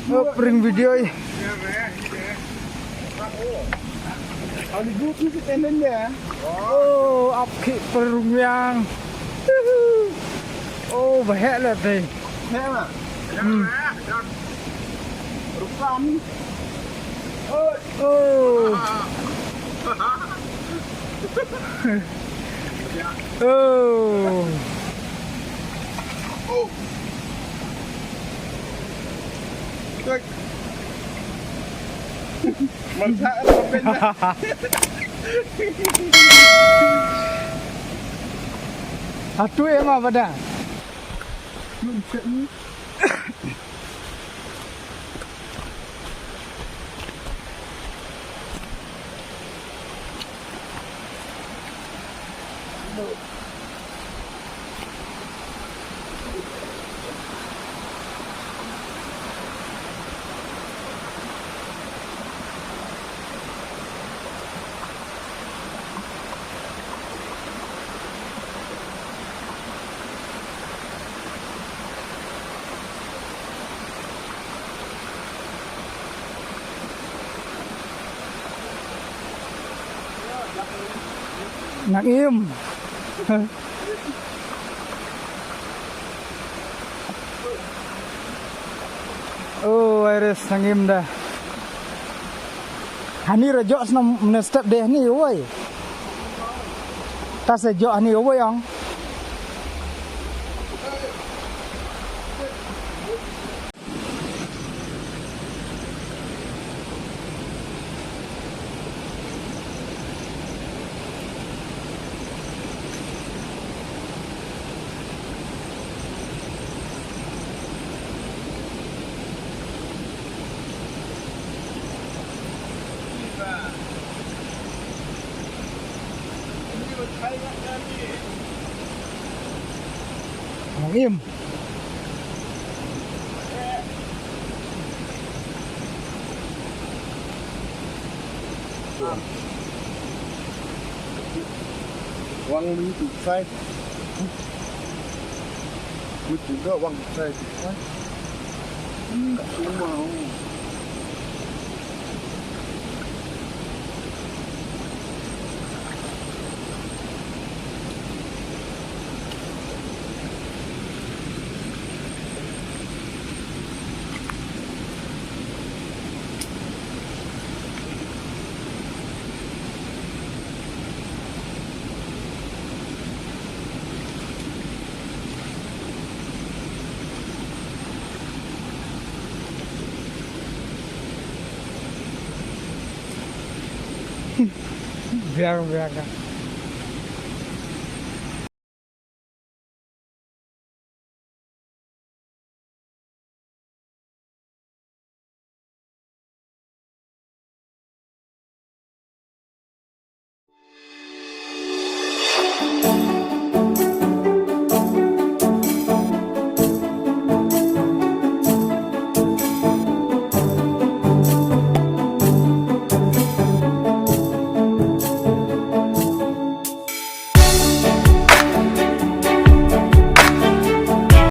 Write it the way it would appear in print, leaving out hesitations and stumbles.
Oh, bring video. Kalau dibuat tu tendennya. Oh, apki perung yang. Oh, banyak lah teh. Mana? Rukam. Oh. Oh. Cek. Mantap apa benda? Atu emang pada. Cek ni. Nak im. Oh, iris nangim dah. Hani rajok senam menestep deh ni, oi. Tas rajok hani, oi yang. Nak im. Wang ni tu sai. Betul juga wang sai. Tak semua. Biar kan.